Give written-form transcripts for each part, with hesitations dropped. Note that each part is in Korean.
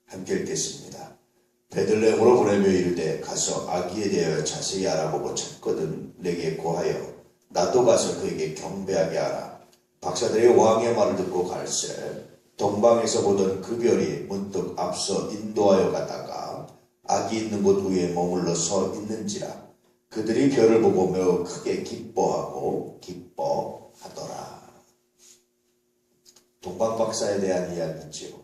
함께 읽겠습니다. 베들레헴으로 보내며 이르되 가서 아기에 대하여 자세히 알아보고 찾거든 내게 고하여 나도 가서 그에게 경배하게 하라. 박사들의 왕의 말을 듣고 갈새 동방에서 보던 그 별이 문득 앞서 인도하여 가다가 아기 있는 곳 위에 머물러 서 있는지라. 그들이 별을 보고 매우 크게 기뻐하더라. 동방박사에 대한 이야기죠.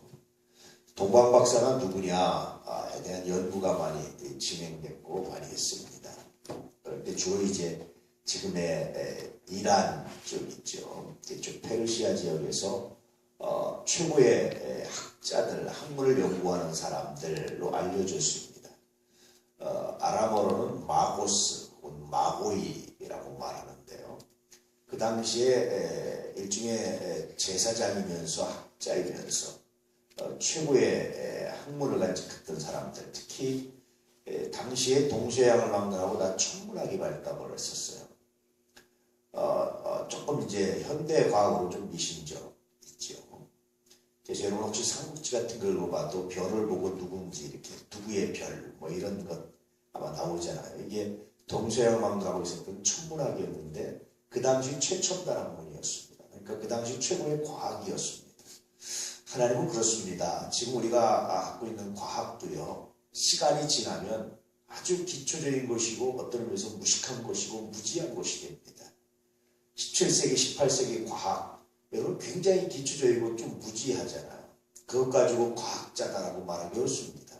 동방박사가 누구냐에 대한 연구가 많이 진행됐고 많이 했습니다. 그런데 주로 이제 지금의 이란 쪽 있죠. 이쪽 페르시아 지역에서 최고의 학자들, 학문을 연구하는 사람들로 알려졌습니다. 아람어로는 마고스 혹은 마고이라고 말하는데요. 그 당시에 일종의 제사장이면서 학자이면서 최고의 학문을 간직했던 사람들, 특히 당시에 동서양을 막론하고 다 천문학이 발달을 했었어요. 조금 이제 현대 과학으로 좀 미신적 있죠. 그래서 여러분 혹시 삼국지 같은 걸 봐도 별을 보고 누군지 이렇게 누구의 별 뭐 이런 것 아마 나오잖아요. 이게 동서양을 막론하고 있었던 천문학이었는데 그 당시 최첨단 학문이었습니다. 그러니까 그 당시 최고의 과학이었습니다. 하나님은 그렇습니다. 지금 우리가 갖고 있는 과학도요, 시간이 지나면 아주 기초적인 것이고 어떤 의미에서 무식한 것이고 무지한 것이 됩니다. 17세기, 18세기 과학, 여러분 굉장히 기초적이고 좀 무지하잖아요. 그것 가지고 과학자다라고 말하기 어렵습니다.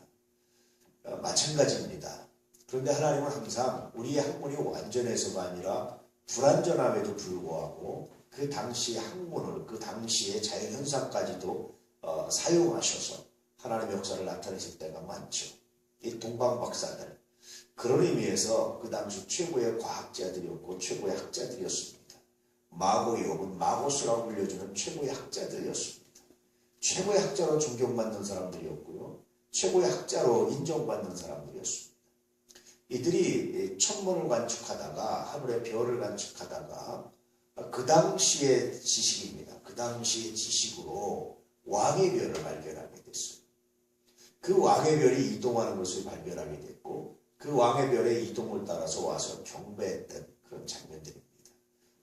마찬가지입니다. 그런데 하나님은 항상 우리의 학문이 완전해서가 아니라 불완전함에도 불구하고 그 당시의 학문을, 그 당시의 자연현상까지도 사용하셔서 하나님의 역사를 나타내실 때가 많죠. 이 동방박사들, 그런 의미에서 그 당시 최고의 과학자들이었고 최고의 학자들이었습니다. 마고이 혹은 마고스라고 불려주는 최고의 학자들이었습니다. 최고의 학자로 존경받는 사람들이었고요. 최고의 학자로 인정받는 사람들이었습니다. 이들이 천문을 관측하다가 하늘의 별을 관측하다가 그 당시의 지식입니다. 그 당시의 지식으로 왕의 별을 발견하게 됐어요. 그 왕의 별이 이동하는 것을 발견하게 됐고 그 왕의 별의 이동을 따라서 와서 경배했던 그런 장면들입니다.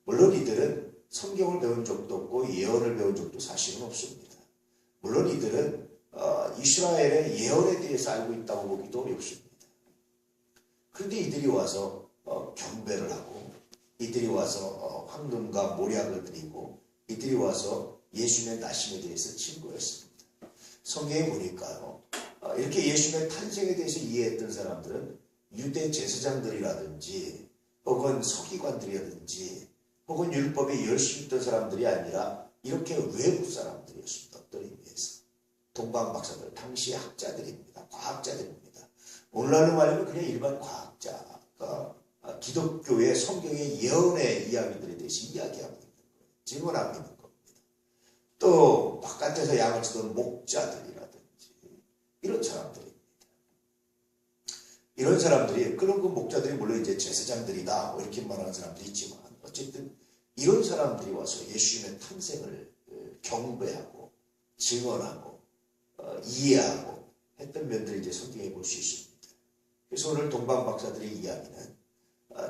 물론 이들은 성경을 배운 적도 없고 예언을 배운 적도 사실은 없습니다. 물론 이들은 이스라엘의 예언에 대해서 알고 있다고 보기도 어렵습니다. 그런데 이들이 와서 경배를 하고 이들이 와서 황금과 모략을 드리고 이들이 와서 예수님의 나심에 대해서 증거했습니다. 성경에 보니까요, 이렇게 예수님의 탄생에 대해서 이해했던 사람들은 유대 제사장들이라든지 혹은 서기관들이라든지 혹은 율법에 열심히 있던 사람들이 아니라 이렇게 외부 사람들이었습니다. 어떤 의미에서 동방박사들, 당시의 학자들입니다. 과학자들입니다. 오늘날로 말하면 그냥 일반 과학자가 기독교의 성경의 예언의 이야기들에 대해서 이야기하고 있는 거예요. 증언하고 있는 겁니다. 또 바깥에서 양을 치던 목자들이라든지 이런 사람들입니다. 이런 사람들이, 그런 그 목자들이 물론 이제 제사장들이다 뭐 이렇게 말하는 사람들이 있지만 어쨌든 이런 사람들이 와서 예수님의 탄생을 경배하고 증언하고 이해하고 했던 면들을 이제 성경에 볼 수 있습니다. 그래서 오늘 동방박사들의 이야기는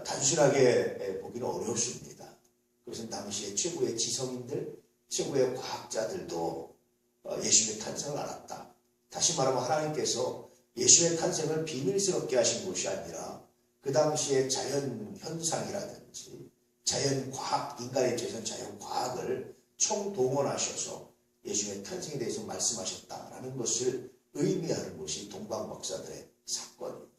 단순하게 보기는 어렵습니다. 그것은 당시의 최고의 지성인들, 최고의 과학자들도 예수님의 탄생을 알았다. 다시 말하면 하나님께서 예수님의 탄생을 비밀스럽게 하신 것이 아니라 그 당시의 자연현상이라든지 자연과학, 인간의 입장에서는 자연과학을 총동원하셔서 예수님의 탄생에 대해서 말씀하셨다라는 것을 의미하는 것이 동방박사들의 사건입니다.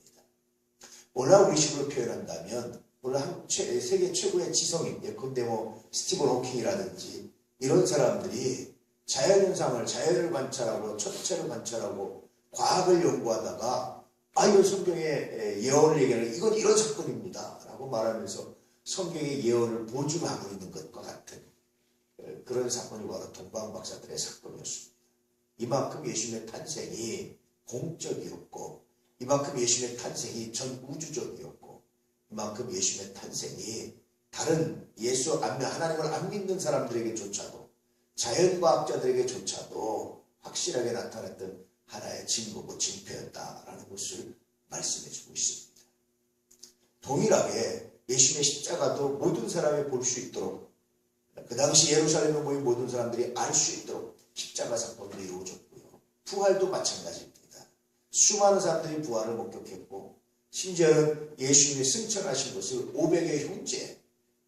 오늘날 우리식으로 표현한다면 오늘 세계 최고의 지성인, 예컨대 스티븐 호킹이라든지 이런 사람들이 자연현상을, 자연을 관찰하고 천체를 관찰하고 과학을 연구하다가 이건 성경의 예언을 얘기하는 이건 이런 사건입니다 라고 말하면서 성경의 예언을 보증하고 있는 것과 같은 그런 사건이 바로 동방박사들의 사건이었습니다. 이만큼 예수님의 탄생이 공적이었고 이만큼 예수님의 탄생이 전 우주적이었고 이만큼 예수님의 탄생이 다른 하나님을 안 믿는 사람들에게조차도 자연과학자들에게조차도 확실하게 나타났던 하나의 증거고 징표였다라는 것을 말씀해 주고 있습니다. 동일하게 예수님의 십자가도 모든 사람이 볼 수 있도록, 그 당시 예루살렘에 모인 모든 사람들이 알 수 있도록 십자가 사건으로 이루어졌고요. 부활도 마찬가지입니다. 수많은 사람들이 부활을 목격했고, 심지어는 예수님이 승천하신 것을 500의 형제,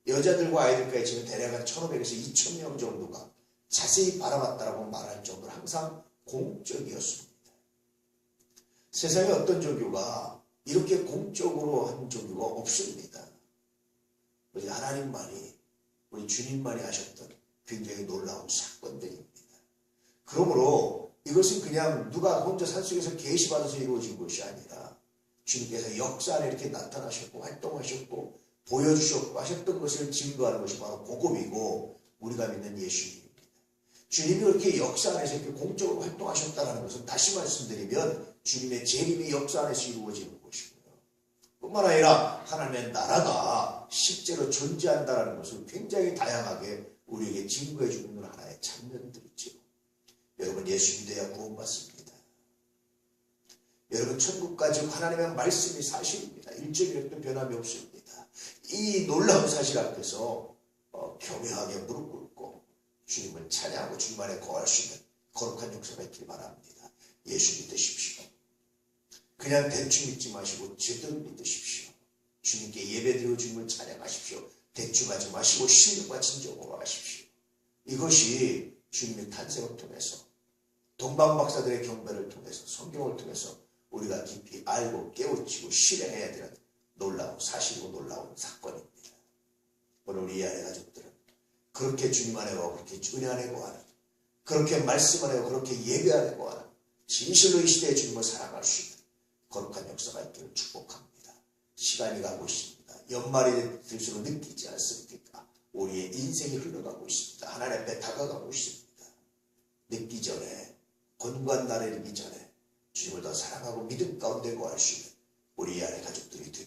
여자들과 아이들까지 지금 대략 한 1,500에서 2,000명 정도가 자세히 바라봤다라고 말할 정도로 항상 공적이었습니다. 세상에 어떤 종교가 이렇게 공적으로 한 종교가 없습니다. 우리 하나님만이, 우리 주님만이 하셨던 굉장히 놀라운 사건들입니다. 그러므로 이것은 그냥 누가 혼자 산속에서 계시받아서 이루어진 것이 아니라 주님께서 역사 안에 이렇게 나타나셨고 활동하셨고 보여주셨고 하셨던 것을 증거하는 것이 바로 복음이고 우리가 믿는 예수님입니다. 주님이 이렇게 역사 안에서 이렇게 공적으로 활동하셨다는 것은 다시 말씀드리면 주님의 재림이 역사 안에서 이루어지는 것이고요. 뿐만 아니라 하나님의 나라가 실제로 존재한다는 것을 굉장히 다양하게 우리에게 증거해 주는 하나의 장면들이죠. 여러분, 예수 믿어야 구원받습니다. 여러분, 천국 가지고 하나님의 말씀이 사실입니다. 일점이라도 변함이 없습니다. 이 놀라운 사실 앞에서 겸허하게 무릎 꿇고 주님을 찬양하고 주님 안에 거할 수 있는 거룩한 역사가 있길 바랍니다. 예수 믿으십시오. 그냥 대충 믿지 마시고 제대로 믿으십시오. 주님께 예배드리고 주님을 찬양하십시오. 대충 하지 마시고 신령과 진정으로 하십시오. 이것이 주님의 탄생을 통해서 동방박사들의 경배를 통해서 성경을 통해서 우리가 깊이 알고 깨우치고 실행해야 되는 놀라운 사실이고 놀라운 사건입니다. 오늘 우리 이 아이 가족들은 그렇게 주님 안에 와 그렇게 은혜 안에 거하는, 그렇게 말씀 안에 와 그렇게 예배 안에 거하는, 진실로 이 시대에 주님을 사랑할 수 있는 거룩한 역사가 있기를 축복합니다. 시간이 가고 있습니다. 연말이 될수록 느끼지 않습니까? 우리의 인생이 흘러가고 있습니다. 하나님 앞에 다가가고 있습니다. 늦기 전에, 권고한 날에 이르기 전에 주님을 더 사랑하고 믿음 가운데 거할 수 있는 우리 이 안의 가족들이 되길